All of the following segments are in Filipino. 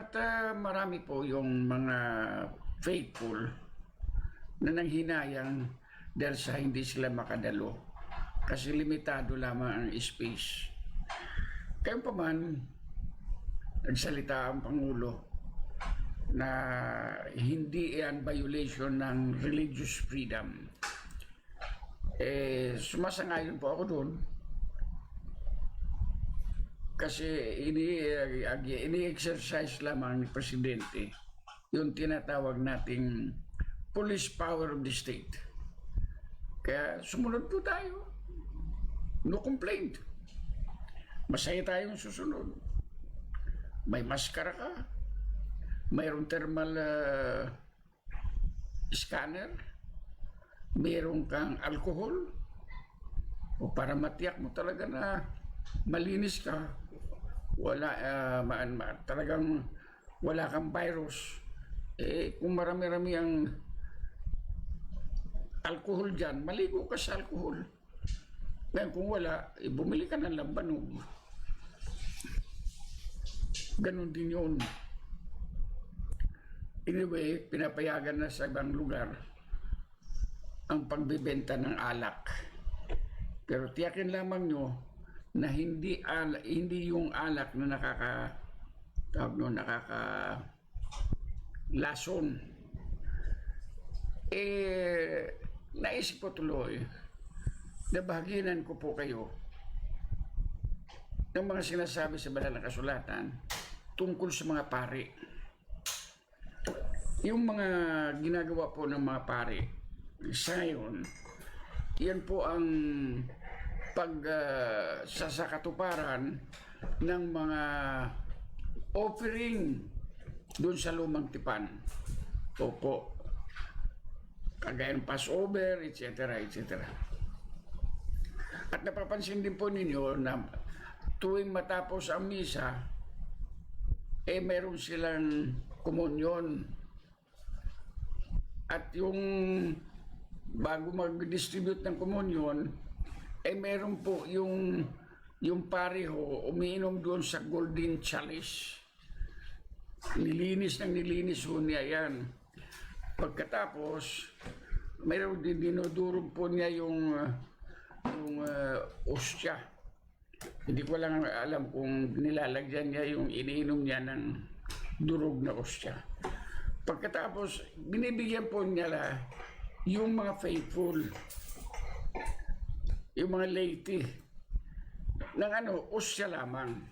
At marami po yung mga faithful na nanghinayang dahil sa hindi sila makadalo kasi limitado lamang ang space. Kaya pa man, nagsalita ang Pangulo na hindi yan violation ng religious freedom. Sumasangayon po ako doon kasi ini-exercise lamang ni Presidente yung tinatawag nating police power of the state. Kaya sumunod po tayo. No complaint. Masaya tayong susunod. May maskara ka. Mayroong thermal scanner. Mayroong kang alcohol. O para matiyak mo talaga na malinis ka. Wala, talagang wala kang virus. Kung marami-rami ang alcohol dyan, maligo ka sa alcohol. Ngayon kung wala, bumili ka ng lambanog. Ganon din yun. Anyway, pinapayagan na sa ibang lugar ang pagbibenta ng alak. Pero tiyakin lamang nyo na hindi yung alak na lason. Naisip ko tuloy na bahaginan ko po kayo ng mga sinasabi sa banal na kasulatan tungkol sa mga pari. Yung mga ginagawa po ng mga pari sa ngayon, yan po ang sasakatuparan ng mga offering doon sa lumang tipan. Opo. Kagaya ng Passover, etc. etc. At napapansin din po ninyo na tuwing matapos ang misa, meron silang komunyon. At yung bago mag-distribute ng komunyon, meron po yung pareho umiinom doon sa golden chalice. Nilinis ho niya yan. Pagkatapos, mayroon din dinudurog po niya yung ostya. Hindi ko lang alam kung nilalagyan niya yung iniinom niya ng durog na ostya. Pagkatapos, binibigyan po niya yung mga faithful, yung mga laity, ng ostya lamang.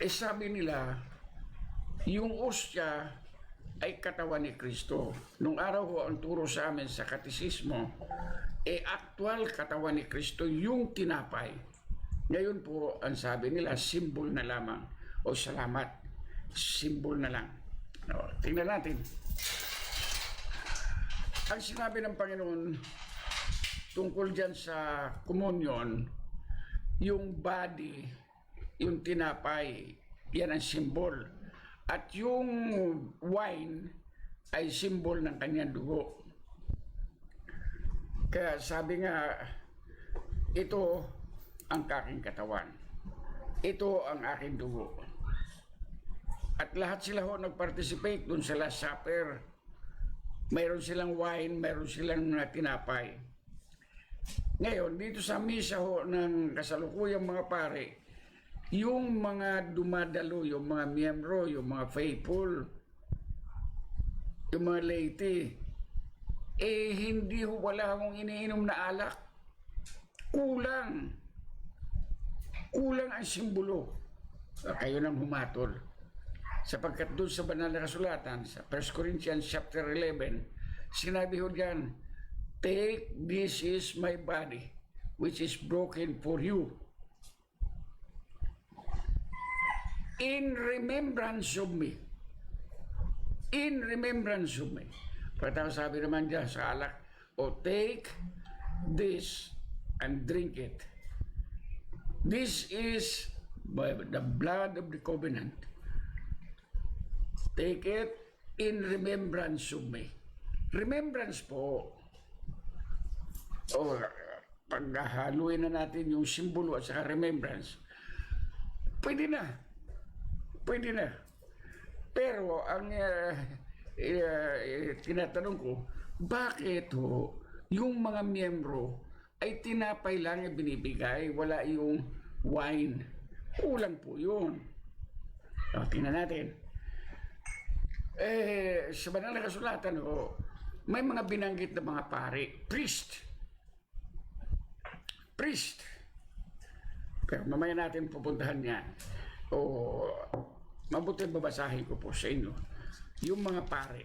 Sabi nila, yung ostya ay katawan ni Kristo. Nung araw ho ang turo sa amin sa katisismo, actual katawan ni Kristo yung tinapay. Ngayon po, ang sabi nila, symbol na lamang. O salamat, symbol na lang. Tingnan natin. Ang sinabi ng Panginoon tungkol dyan sa komunyon, yung body, yung tinapay, yan ang symbol. At yung wine ay symbol ng kanyang dugo. Kaya sabi nga, ito ang aking katawan. Ito ang aking dugo. At lahat sila ho nag-participate dun sa Last Supper. Mayroon silang wine, mayroon silang tinapay. Ngayon, dito sa misa ho ng kasalukuyang mga pare, yung mga dumadalo, yung mga miyembro, yung mga faithful, yung mga laity, hindi ho wala akong iniinom na alak. Kulang ang simbolo. Kayo nang humatol. Sapagkat doon sa banal na kasulatan, sa 1 Corinthians chapter 11, sinabi ho diyan, "Take, this is my body, which is broken for you. In remembrance of me." In remembrance of me. Pagkatapos sabi naman dyan sa alak, "Take this and drink it. This is by the blood of the covenant. Take it in remembrance of me." Remembrance po. Paghahaluin na natin yung simbolo at saka remembrance, pwede na. pwede na. Pero ang tinatanong ko, bakit yung mga miyembro ay tinapay lang ang binibigay, wala yung wine? Kulang po yun. Tingnan natin. Sa banal na kasulatan, may mga binanggit na mga pari, priest. Pero mamaya natin pupuntahan yan. Mabuti babasahin ko po sa inyo yung mga pari.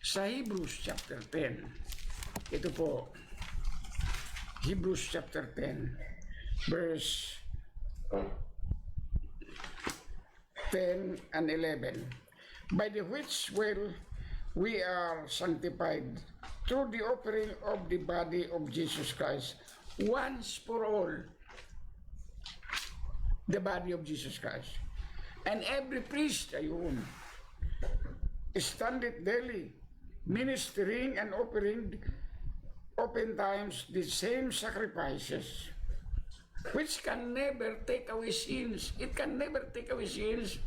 Sa Hebrews chapter 10, ito po, Hebrews chapter 10, verse 10 and 11. By the which will we are sanctified through the offering of the body of Jesus Christ once for all. The body of Jesus Christ. And every priest, ayun, standeth daily, ministering and offering oftentimes the same sacrifices, which can never take away sins. It can never take away sins.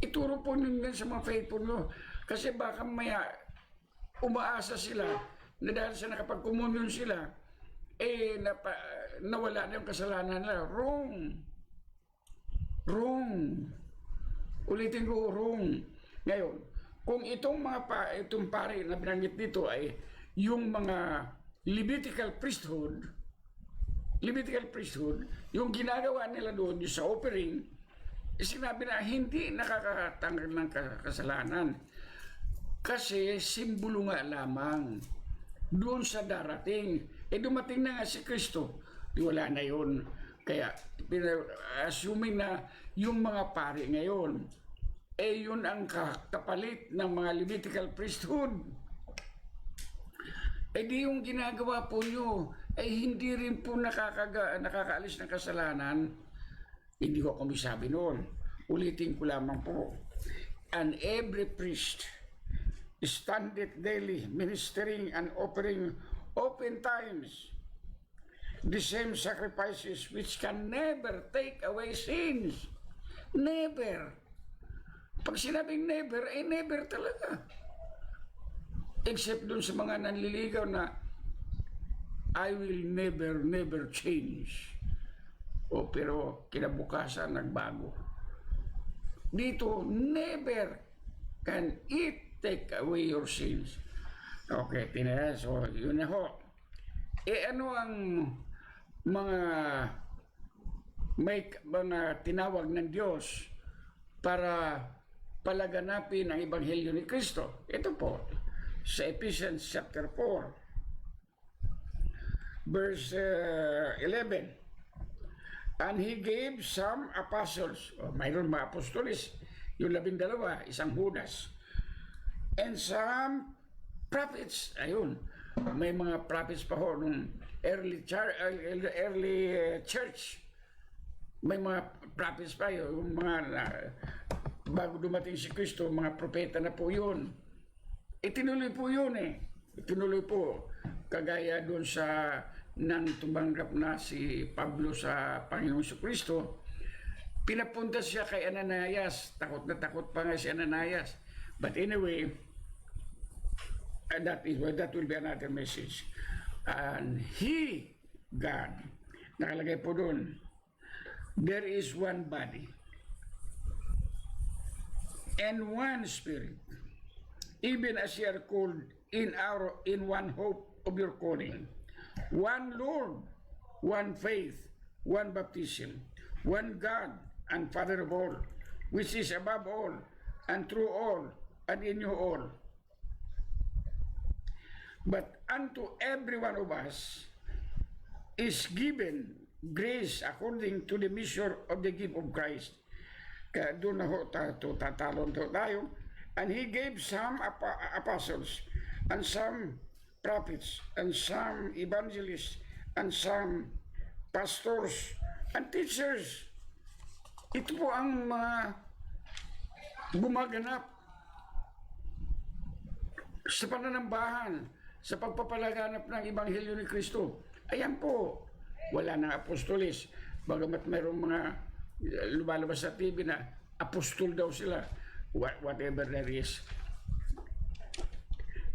Ituro po ninyo sa mga faithful nyo. Kasi baka maya umaasa sila na dahil sa nakapag-communion sila, nawala na yung kasalanan nila. Wrong. Ulitin ko, wrong. Ngayon, kung itong pare na binanggit dito ay yung mga Levitical priesthood, yung ginagawa nila doon yung sa offering, sinabi na hindi nakakatanggal ng kasalanan. Kasi simbolo nga lamang doon sa darating. Dumating na nga si Kristo. Wala na yun. Kaya, assuming na yung mga pari ngayon, yun ang kapalit ng mga Levitical priesthood. Di yung ginagawa po nyo, hindi rin po nakakaalis ng kasalanan. Hindi ko kumisabi noon. Ulitin ko lamang po. And every priest standeth daily, ministering and offering oftentimes the same sacrifices which can never take away sins. Never. Pag sinabing never, never talaga. Except dun sa mga nanliligaw na I will never change. Pero kinabukasan nagbago. Dito, never can it take away your sins. Okay, tinaya. So, yun na ho. Ano ang mga tinawag ng Diyos para palaganapin ang Ebanghelyo ni Kristo? Ito po, sa Ephesians chapter 4, verse 11. And He gave some apostles, mayroon mga apostolis, yung 12, isang Judas, and some prophets. Ayun, may mga prophets pa ho nung early church. May mga prophets pa yun, yung mga bago dumating si Kristo, mga propeta na po yun. Itinuloy po yun Itinuloy po. Kagaya doon sa nang tumanggap na si Pablo sa Panginoong Kristo, pinapunta siya kay Ananias. Takot na takot pa nga si Ananias. But anyway, that will be another message. And God, nakalagay po doon, there is one body and one spirit, even as ye are called in one hope of your calling, one Lord, one faith, one baptism, one God and Father of all, which is above all and through all and in you all. But unto every one of us is given grace according to the measure of the gift of Christ. Kaya doon na ho tatalon tayo. And He gave some apostles, and some prophets, and some evangelists, and some pastors, and teachers. Ito po ang mga gumaganap sa pananambahan, sa pagpapalaganap ng Ebanghelyo ni Kristo. Ayan po, wala nang apostolis, bagamat mayroong mga lumalabas sa TV na apostol daw sila, whatever that is.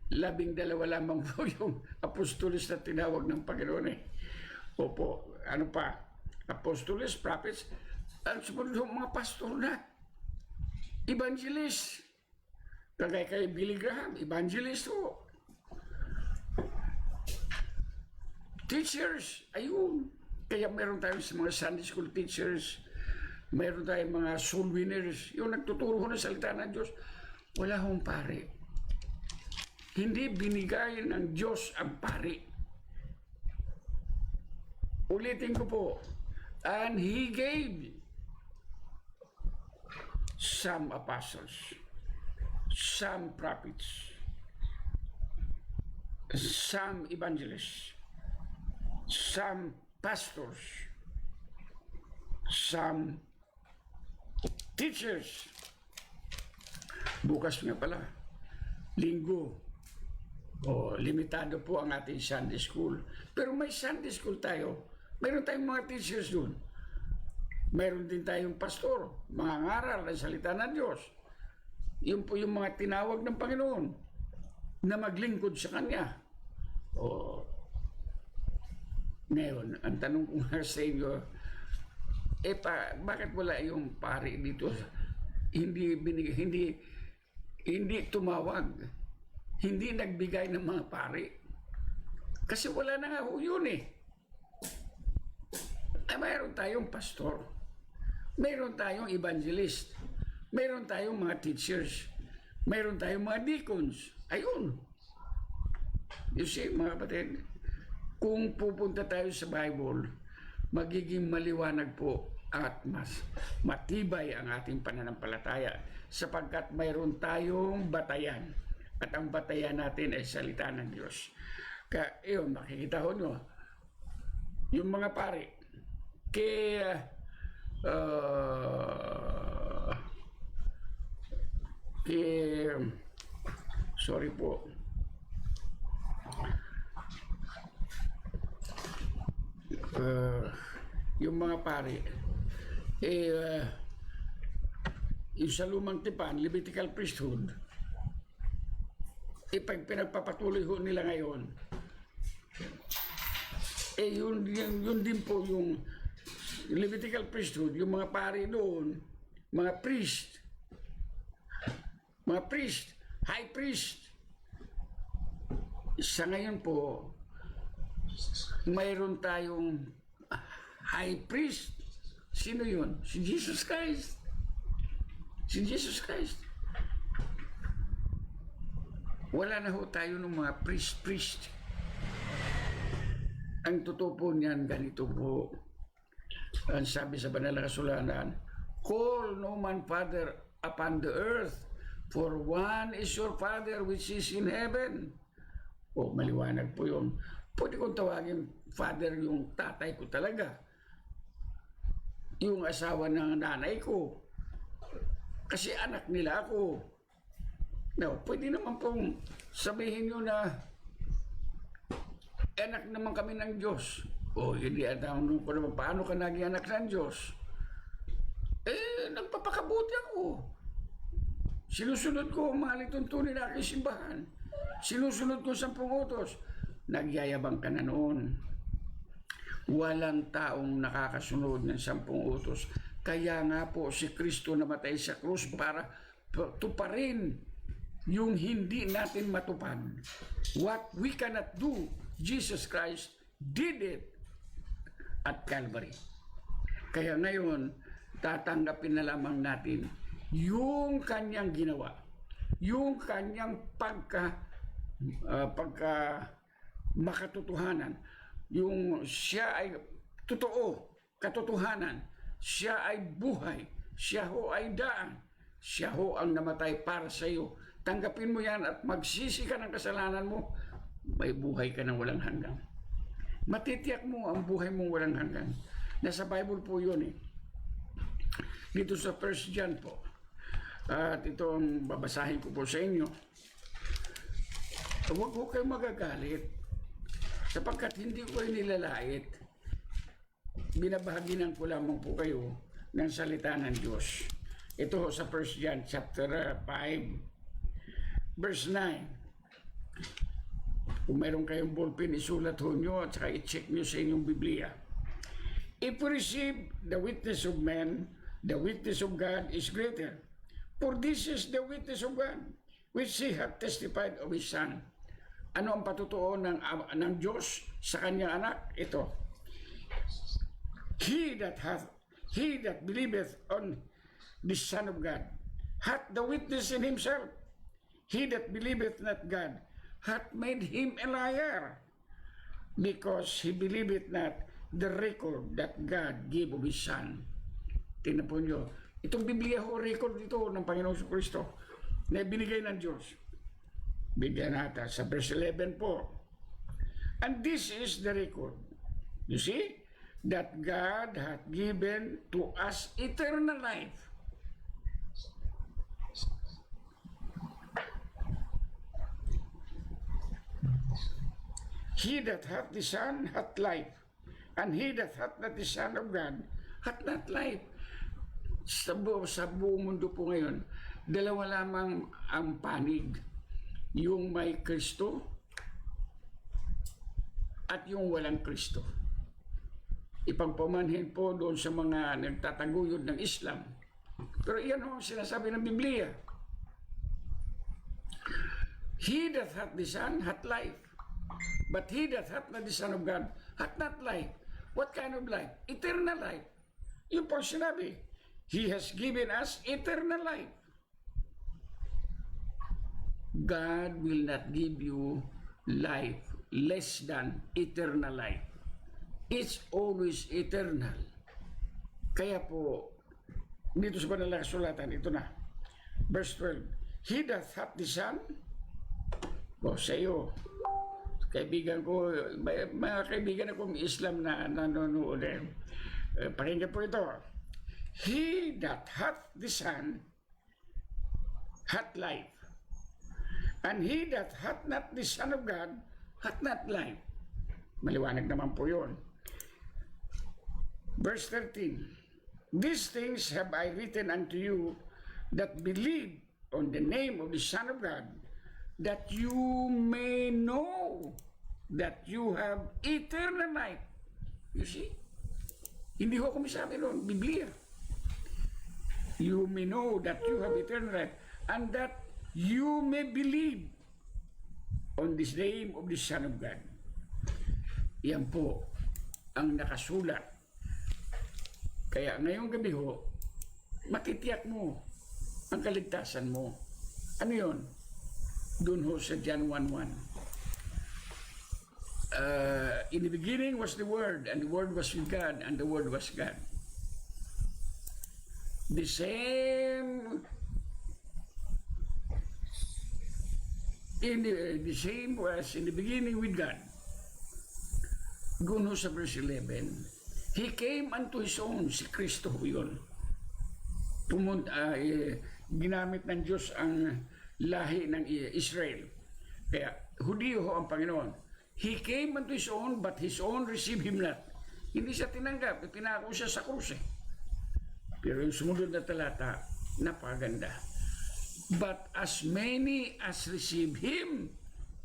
12 lamang po yung apostolis na tinawag ng Panginoon eh. Opo, ano pa? Apostolis, prophets, ang sumunod yung mga pastor na. Evangelist. Kagaya kay Billy Graham, evangelist po. Teachers, ayun. Kaya meron tayong mga Sunday school teachers, meron tayong mga soul winners, yung nagtuturo ng salita ng Diyos. Wala hong pare. Hindi binigay ng Diyos ang pari. Ulitin ko po. And He gave some apostles, some prophets, some evangelists, some pastors, some teachers. Bukas nga pala, Linggo. Limitado po ang ating Sunday school. Pero may Sunday school tayo. Mayroon tayong mga teachers dun. Mayroon din tayong pastor, mga ngaral ng salita ng Diyos. Yun po yung mga tinawag ng Panginoon na maglingkod sa Kanya. Ngayon, ang tanong ko nga sa inyo, bakit wala yung pari dito? Hindi tumawag. Hindi nagbigay ng mga pari. Kasi wala na nga ho yun eh. Mayroon tayong pastor. Mayroon tayong evangelist. Mayroon tayong mga teachers. Mayroon tayong mga deacons. Ayun. You see, mga kapatid, kung pupunta tayo sa Bible, magiging maliwanag po at mas matibay ang ating pananampalataya sapagkat mayroon tayong batayan. At ang batayan natin ay salita ng Diyos. Kaya, yun, makikita ko nyo, yung mga pari, sorry po, yung mga pari, yung sa lumang tipan, Levitical priesthood, pag pinagpapatuloy ho nila ngayon, yun din po yung Levitical priesthood, yung mga pari doon, mga priest, high priest. Sa ngayon po, mayroon tayong high priest. Sino yun? Si Jesus Christ. Si Jesus Christ. Wala na ho tayo ng mga priest. Ang totoo po niyan, ganito po. Ang sabi sa Banal na Kasulatan, call no man father upon the earth, for one is your Father which is in heaven. Maliwanag po yun. Pwede kong tawagin father yung tatay ko talaga. Yung asawa ng nanay ko. Kasi anak nila ako. Now, pwede naman pong sabihin nyo na anak naman kami ng Diyos. Hindi alam ko naman paano ka naging anak ng Diyos. Nagpapakabuti ako. Sinusunod ko ang mga lituntunin na aking simbahan. Sinusunod ko 10 utos. Nagyayabang ka na noon. Walang taong nakakasunod ng 10 utos. Kaya nga po si Kristo namatay sa krus para tuparin yung hindi natin matupad. What we cannot do, Jesus Christ did it at Calvary. Kaya ngayon, tatanggapin na lamang natin yung kanyang ginawa, yung kanyang pagka makatotohanan, yung siya ay totoo, katotohanan, siya ay buhay, siya ho ay daan, siya ho ang namatay para sa iyo. Tanggapin mo yan at magsisi ka ng kasalanan mo, may buhay ka ng walang hanggan. Matitiyak mo ang buhay mong walang hanggan. Nasa Bible po yun eh. Dito sa 1 John po. At ito ang babasahin ko po sa inyo. Huwag ko kayo magagalit sapagkat hindi ko kayo nilalait. Binabahaginan ko lamang po kayo ng salita ng Diyos. Ito sa 1 John chapter 5, verse 9. Kung mayroon kayong ballpen, isulat ho nyo at saka i-check nyo sa inyong Biblia. If we receive the witness of men, the witness of God is greater. For this is the witness of God, which He hath testified of His Son. Ano ang patutuo ng Diyos sa kanyang anak? Ito. He that believeth on the Son of God hath the witness in himself. He that believeth not God hath made him a liar, because he believeth not the record that God gave of His Son. Tingnan po nyo, itong Biblia ho, record ito ng Panginoong Kristo na binigay ng Diyos. Bigyan natin sa verse 11 po. And this is the record. You see? That God hath given to us eternal life. He that hath the Son hath life, and he that hath not the Son of God hath not life. Sa buong mundo po ngayon, dalawa lamang ang panig. Yung may Kristo at yung walang Kristo. Ipagpamanhin po doon sa mga nagtataguyod ng Islam. Pero iyan ho ang sinasabi ng Biblia. He that hath the Son hath life, but he that hath not the Son of God hath not life. What kind of life? Eternal life. Yung po sinabi, He has given us eternal life. God will not give you life less than eternal life. It's always eternal. Kaya po, dito sa Banal na Kasulatan, ito na. Verse 12, He that hath the Son, sa iyo, kaibigan ko, mga kaibigan akong Islam na nanonood pakinggan po ito. He that hath the Son hath life, and he that hath not the Son of God hath not life. Maliwanag naman po yun. Verse 13, These things have I written unto you that believe on the name of the Son of God, that you may know that you have eternal life. You see? Hindi ko kami sabi noon, Biblia. You may know that you have eternal life, and that you may believe on this name of the Son of God. Yan po ang nakasulat. Kaya ngayong gabi ho, matitiyak mo ang kaligtasan mo. Ano yun? Doon ho sa John 1:1. In the beginning was the Word, and the Word was with God, and the Word was God. The same was in the beginning with God. Doon ho sa verse 11, He came unto His own, si Kristo yun. Ginamit ng Diyos ang lahi ng Israel. Kaya, Hudiyo ho ang Panginoon. He came unto His own, but His own received Him not. Hindi siya tinanggap, pinako siya sa krus. Pero yung sumunod na talata, napaganda. But as many as receive Him,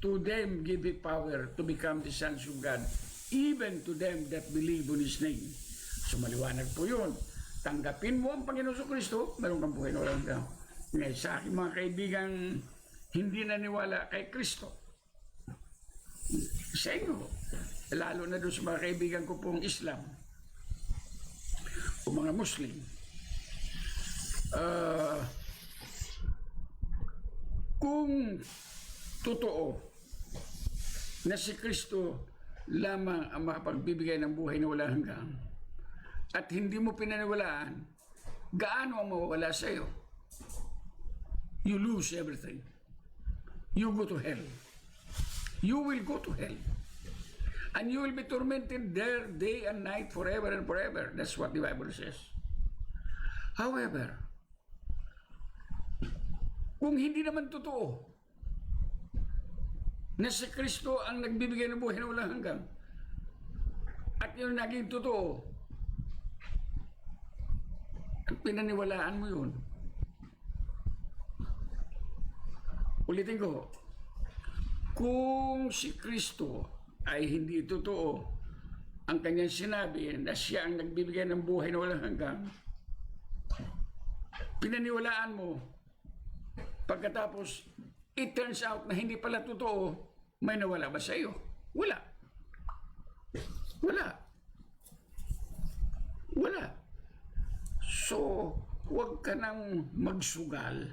to them give He power to become the sons of God, even to them that believe on His name. So maliwanag po yun. Tanggapin mo ang Panginoon sa Kristo, meron kang buhay na walang hanggan. Ngayon sa aking mga kaibigang hindi naniwala kay Kristo, sa inyo, lalo na doon sa mga kaibigan ko pong Islam o mga Muslim, kung totoo na si Kristo lamang ang makapagbibigay ng buhay na walang hanggan at hindi mo pinaniwalaan, gaano ang mawawala sa iyo? You lose everything. You go to hell. You will go to hell. And you will be tormented there day and night forever and forever. That's what the Bible says. However, kung hindi naman totoo na si Kristo ang nagbibigay ng buhay na walang hanggan at yun naging totoo, At pinaniwalaan mo yun. Ulitin ko, kung si Kristo ay hindi totoo ang kanyang sinabi na siya ang nagbibigay ng buhay na walang hanggan, pinaniwalaan mo, pagkatapos it turns out na hindi pala totoo, may nawala ba sa iyo? Wala. Wala. Wala. So, huwag ka nang magsugal.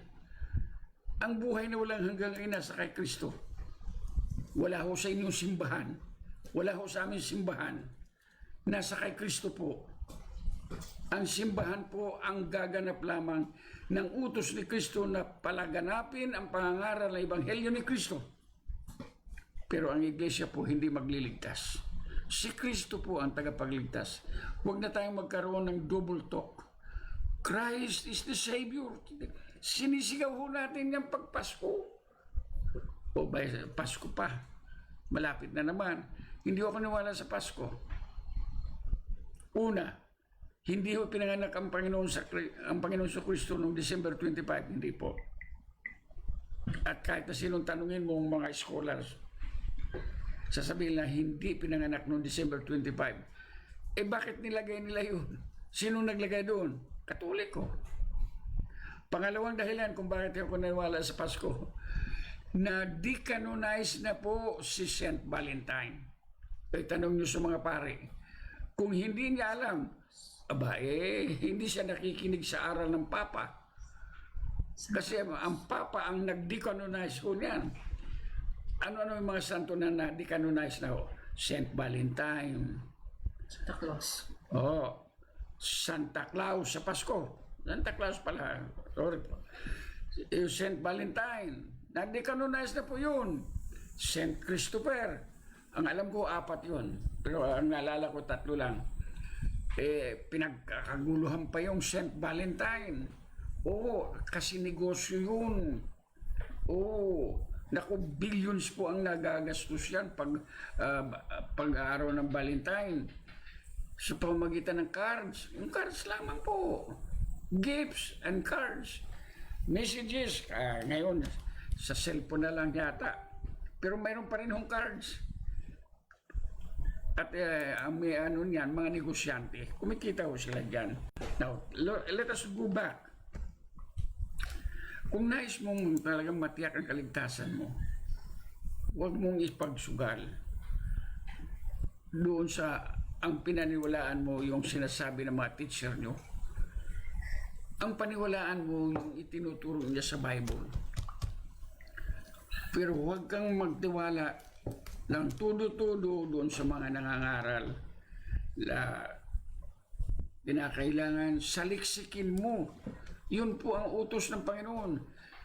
Ang buhay na walang hanggang ay nasa kay Kristo. Wala ho sa inyong simbahan. Wala ho sa aming simbahan. Nasa kay Kristo po. Ang simbahan po ang gaganap lamang ng utos ni Kristo na palaganapin ang pangangaral ng Ebanghelyo ni Kristo. Pero ang iglesia po hindi magliligtas. Si Kristo po ang tagapagligtas. Huwag na tayong magkaroon ng double talk. Christ is the Savior. Sinisigaw ho natin yung pagpasko. O ba, Pasko pa. Malapit na naman. Hindi ako maniwala sa Pasko. Una, hindi ho pinanganak ang Panginoon sa Kristo noong December 25. Hindi po. At kahit na sinong tanungin mo mga scholars, sasabihin na hindi pinanganak noong December 25. Eh bakit nilagay nila yun? Sinong naglagay doon? Katoliko. Pangalawang dahilan kung bakit ako naniwala sa Pasko, na decanonize na po si Saint Valentine. Ay tanong nyo sa mga pare, kung hindi niya alam, hindi siya nakikinig sa aral ng Papa. Kasi ang Papa ang nag-decanonize ko niyan. Ano-ano yung mga santo na na-decanonize na ho? Saint Valentine. Santa Claus. Santa Claus sa Pasko. Santa Claus pala. Sorry po. Saint Valentine. Na-decanonize na po yun. Saint Christopher. Ang alam ko, 4 yun. Pero ang naalala ko, 3 lang. Pinagkakaguluhan pa yung Saint Valentine. Kasi negosyo yun. Naku, billions po ang nagagastos yan pag-araw ng Valentine. Sa pamagitan ng cards. Yung cards lamang po. Gifts and cards. Messages. Ngayon, sa cellphone na lang yata. Pero mayroon pa rin hong cards. At may ano niyan, mga negosyante. Kumikita ho sila dyan. Now, let us go back. Kung nais mong talagang matiyak ang kaligtasan mo, huwag mong ipagsugal doon sa ang pinaniwalaan mo yung sinasabi ng mga teacher nyo. Ang paniwalaan mo yung itinuturo niya sa Bible. Pero huwag kang magtiwala ng todo-todo doon sa mga nangangaral na kinakailangan saliksikin mo. Yun po ang utos ng Panginoon.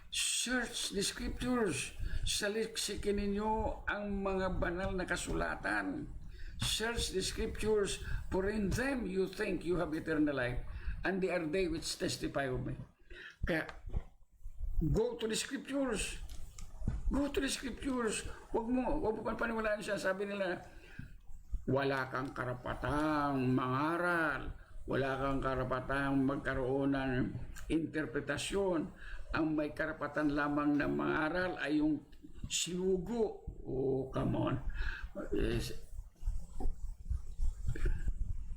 Search the scriptures. Saliksikin ninyo ang mga banal na kasulatan. Search the scriptures, for in them you think you have eternal life, and they are they which testify of me. Kaya, go to the scriptures. Go to the scriptures. Huwag mo paniwalaan siya. Sabi nila, wala kang karapatang mangaral. Wala kang karapatang magkaroon ng interpretasyon. Ang may karapatan lamang na mangaral ay yung sinugo. Come on.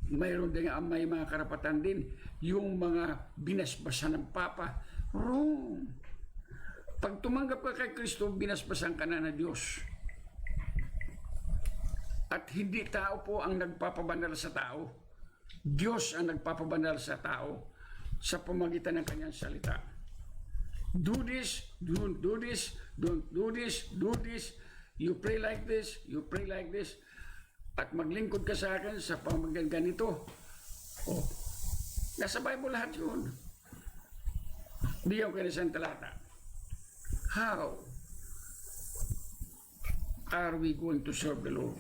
Mayroon din may mga karapatan din yung mga binasbasan ng Papa. Wrong. Pag tumanggap ka kay Kristo, binasbasan ka na ng Diyos. At hindi tao po ang nagpapabanal sa tao. Diyos ang nagpapabanal sa tao sa pamagitan ng kanyang salita. Do this, don't do this, don't do this, do this. You pray like this, you pray like this. At maglingkod ka sa akin sa pamagitan ganito. Nasa Bible lahat yun. Bigyan ko na isang talata. How are we going to serve the Lord?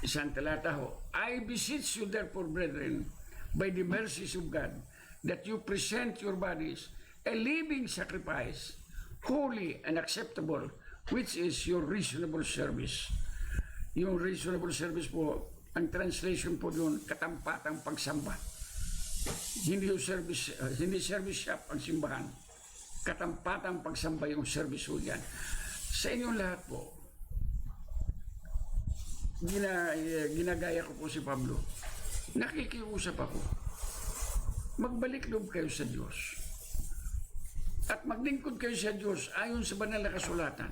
Isang talata ho. I beseech you therefore, brethren, by the mercies of God, that you present your bodies a living sacrifice, holy and acceptable, which is your reasonable service. Yung reasonable service po, ang translation po doon, katampatang pagsamba. Hindi service shop ang simbahan. Katampatang pagsamba yung service ho yan. Sa inyong lahat po, ginagaya ko po si Pablo. Nakikiusap ako. Magbalik loob kayo sa Diyos. At maglingkod kayo sa Diyos ayon sa banal na kasulatan.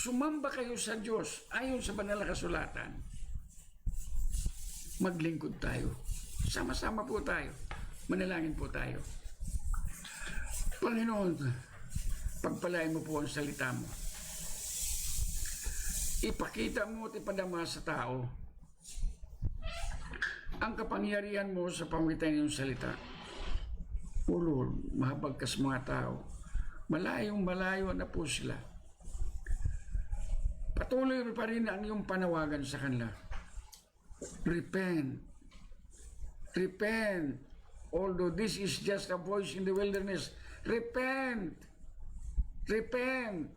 Sumamba kayo sa Diyos ayon sa banal na kasulatan. Maglingkod tayo. Sama-sama po tayo. Manalangin po tayo. Panginoon, pagpalain mo po ang salita mo. Ipakita mo at ipadama sa tao ang kapangyarihan mo sa pamagitan ng salita. O Lord, mahabag ka sa mga tao. Malayong malayo na po sila. Patuloy pa rin ang iyong panawagan sa kanila. Repent. Repent. Although this is just a voice in the wilderness, repent. Repent.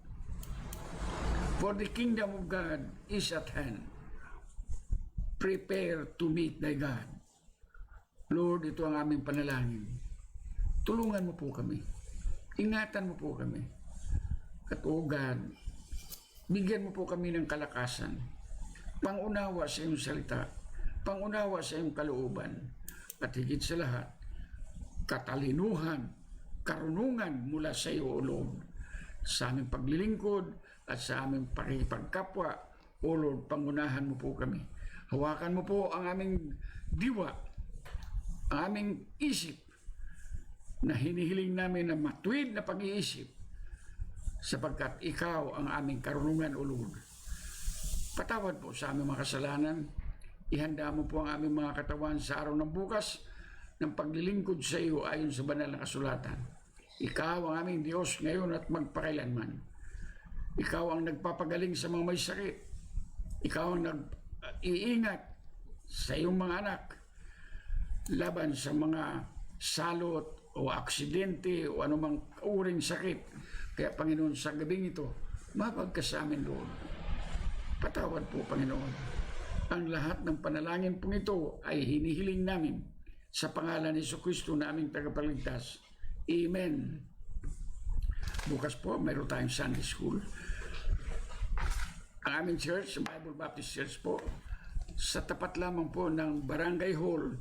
For the kingdom of God is at hand. Prepare to meet thy God. Lord, ito ang aming panalangin. Tulungan mo po kami. Ingatan mo po kami. At o God, bigyan mo po kami ng kalakasan. Pangunawa sa iyong salita. Pangunawa sa iyong kalooban. At higit sa lahat, katalinuhan, karunungan mula sa iyo, O Lord, sa aming paglilingkod at sa aming pakikipagkapwa. O Lord, pangunahan mo po kami. Hawakan mo po ang aming diwa, ang aming isip, na hinihiling namin na matuwid na pag-iisip, sapagkat ikaw ang aming karunungan, O Lord. Patawad po sa aming mga kasalanan. Ihanda mo po ang aming mga katawan sa araw ng bukas ng paglilingkod sa iyo ayon sa banal na kasulatan. Ikaw ang aming Diyos ngayon at magpakailanman. Ikaw ang nagpapagaling sa mga may sakit. Ikaw ang nag-iingat sa iyong mga anak laban sa mga salot o aksidente o anumang uring sakit. Kaya Panginoon, sa gabing ito, mabag ka sa amin, Lord. Patawad po, Panginoon. Ang lahat ng panalangin pong ito ay hinihiling namin sa pangalan ni Jesucristo na aming tagapagligtas. Amen. Bukas po, mayroon tayong Sunday School. Ang aming church, Bible Baptist Church po, sa tapat lamang po ng Barangay Hall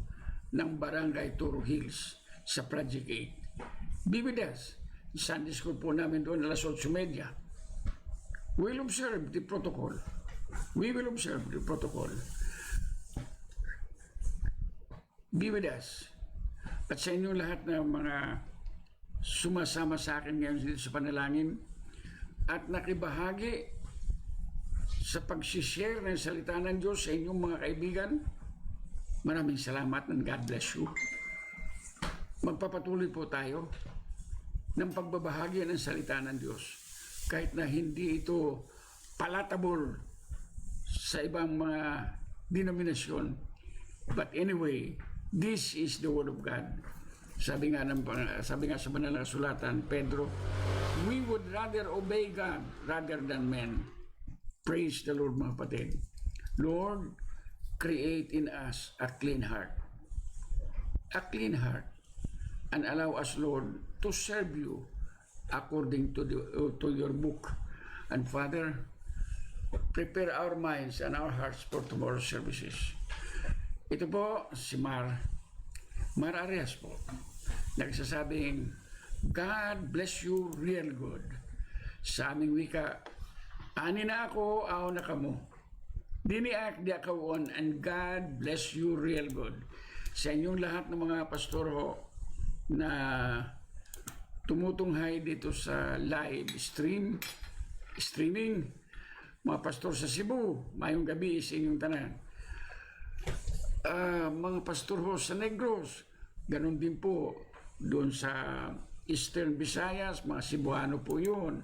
ng Barangay Toro Hills sa Project 8. Bibidas, Sunday School po namin doon alas 8:30. We'll observe the protocol. We will observe the protocol. Be with us. At sa inyong lahat na mga sumasama sa akin ngayon dito sa panalangin at nakibahagi sa pag-share ng salita ng Diyos sa inyong mga kaibigan, maraming salamat and God bless you. Magpapatuloy po tayo ng pagbabahagi ng salita ng Diyos kahit na hindi ito palatable sa ibang mga denominasyon. But anyway, this is the Word of God. Sabi nga sa banal na kasulatan, Pedro, we would rather obey God rather than men. Praise the Lord, mga kapatid. Lord, create in us a clean heart. A clean heart. And allow us, Lord, to serve you according to your book. And Father, prepare our minds and our hearts for tomorrow's services. Ito po si Mar Arias po. Nagsasabing, God bless you real good. Sa aming wika, ani na ako, aw na kamo. Diniak di akawon, and God bless you real good. Sa inyong lahat ng mga pastor ho na tumutunghay dito sa live streaming, mga pastor sa Cebu, mayong gabi sa inyong tanan. Mga pastor ho sa Negros, ganun din po doon sa Eastern Visayas, mga Cebuano po yun.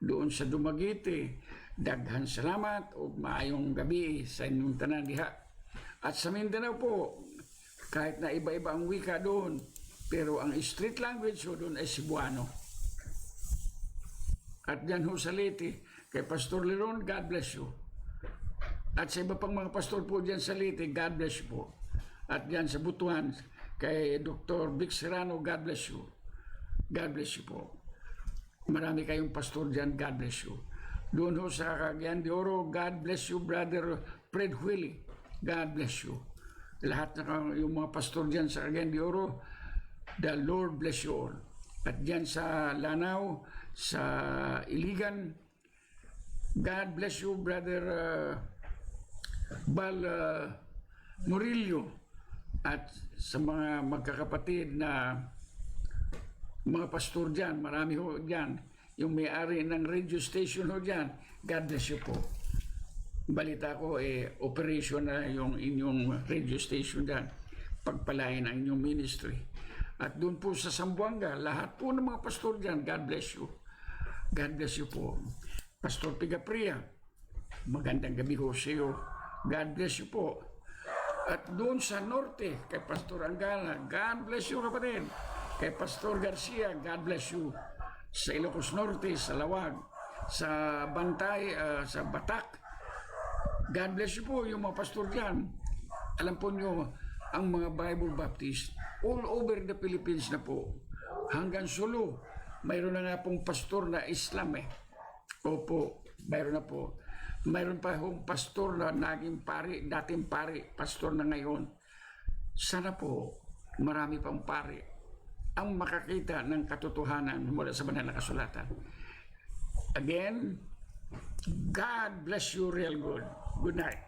Doon sa Dumaguete, daghan salamat o maayong gabi sa inyong tanan diha. At sa Mindanao po, kahit na iba-iba ang wika doon, pero ang street language ho doon ay Cebuano. At dyan ho sa Leyte, kay Pastor Leron, God bless you. At sa iba pang mga pastor po dyan sa Leyte, God bless you po. At dyan sa Butuan, kay Dr. Vic Serrano, God bless you. God bless you po. Marami kayong pastor dyan, God bless you. Doon ho sa Cagayan de Oro, God bless you, Brother Fred Huili. God bless you. Lahat na yung mga pastor dyan sa Cagayan de Oro, the Lord bless you all. At dyan sa Lanao, sa Iligan, God bless you, Brother Bal Murillo. At sa mga magkakapatid na mga pastor dyan, marami ho dyan, yung may-ari ng radio station ho dyan, God bless you po. Balita ko, operation na yung inyong radio station dyan, pagpalain ang inyong ministry. At doon po sa Zamboanga, lahat po ng mga pastor dyan, God bless you. God bless you po. Pastor Pigapria, magandang gabi ho sa iyo. God bless you po. At doon sa Norte, kay Pastor Angala, God bless you kapatid. Kay Pastor Garcia, God bless you. Sa Ilocos Norte, sa Lawag, sa Bantay, sa Batak, God bless you po yung mga pastor dyan. Alam po nyo, ang mga Bible Baptist, all over the Philippines na po, hanggang Sulu, mayroon na nga pong pastor na Islam Opo, mayroon na po. Mayroon pa hong pastor na naging pari, dating pari, pastor na ngayon. Sana po, marami pang pari ang makakita ng katotohanan mula sa banal na kasulatan. Again, God bless you real good. Good night.